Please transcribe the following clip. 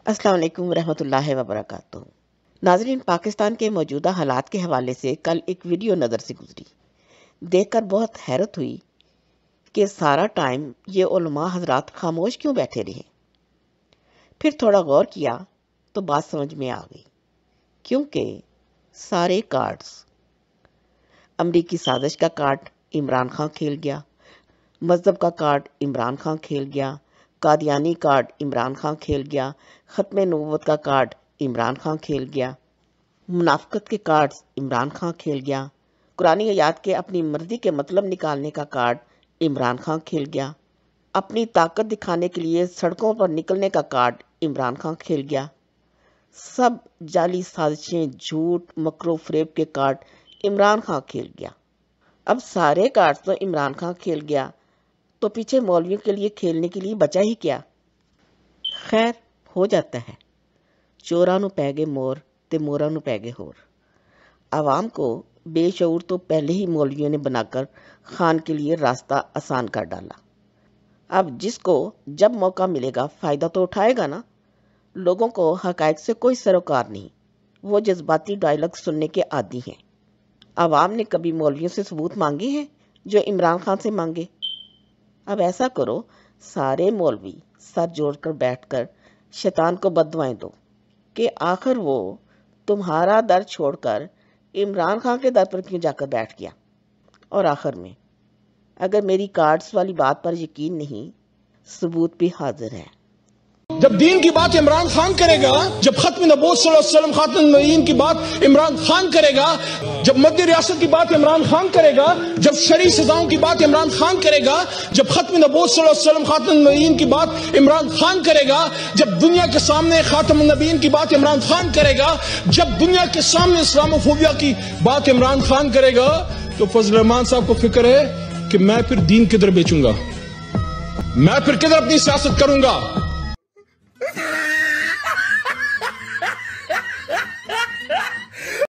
السلام علیکم ورحمۃ اللہ وبرکاتہ۔ ناظرین، پاکستان کے موجودہ حالات کے حوالے سے کل ایک ویڈیو نظر سے گزری، دیکھ کر بہت حیرت ہوئی کہ سارا ٹائم یہ علماء حضرات خاموش کیوں بیٹھے رہے۔ پھر تھوڑا غور کیا تو بات سمجھ میں آ گئی، کیونکہ سارے کارڈز، امریکی سازش کا کارڈ عمران خان کھیل گیا، مذہب کا کارڈ عمران خان کھیل گیا، قادیانی کارڈ عمران خان کھیل گیا، ختم نبوت کا کارڈ عمران خان کھیل گیا، منافقت کے کارڈز عمران خان کھیل گیا، قرآن آیات کے اپنی مرضی کے مطلب نکالنے کا کارڈ عمران خان کھیل گیا، اپنی طاقت دکھانے کے لیے سڑکوں پر نکلنے کا کارڈ عمران خان کھیل گیا۔ سب جعلی سازشیں، جھوٹ، مکر و فریب کے کارڈ عمران خان کھیل گیا۔ اب سارے کارڈ تو عمران خان کھیل گیا، تو پیچھے مولویوں کے لیے کھیلنے کے لیے بچا ہی کیا؟ خیر، ہو جاتا ہے، چوراں نو پے گئے مور تے موراں نو پے گئے ہور۔ عوام کو بے شعور تو پہلے ہی مولویوں نے بنا کر خان کے لیے راستہ آسان کر ڈالا۔ اب جس کو جب موقع ملے گا فائدہ تو اٹھائے گا نا۔ لوگوں کو حقائق سے کوئی سروکار نہیں، وہ جذباتی ڈائلاگ سننے کے عادی ہیں۔ عوام نے کبھی مولویوں سے ثبوت مانگے ہیں جو عمران خان سے مانگے؟ اب ایسا کرو، سارے مولوی سر جوڑ کر بیٹھ کر شیطان کو بد دعائیں دو کہ آخر وہ تمہارا در چھوڑ کر عمران خان کے در پر کیوں جا کر بیٹھ گیا۔ اور آخر میں، اگر میری کارڈز والی بات پر یقین نہیں، ثبوت بھی حاضر ہے۔ جب دین کی بات عمران خان کرے گا، جب ختم نبوت صلی اللہ علیہ وسلم خاتم النبیین کی بات عمران خان کرے گا، جب مدی ریاست کی بات عمران خان کرے گا، جب شرعی سزاؤں کی بات عمران خان کرے گا، جب ختم نبوت صلی اللہ علیہ وسلم خاتم النبیین کی بات عمران خان کرے گا، جب دنیا کے سامنے خاتم النبیین کی بات عمران خان کرے گا، جب دنیا کے سامنے اسلام فوبیا کی بات عمران خان کرے گا، تو فضل الرحمان صاحب کو فکر ہے کہ میں پھر دین کدھر بیچوں گا، میں پھر کدھر اپنی سیاست کروں گا۔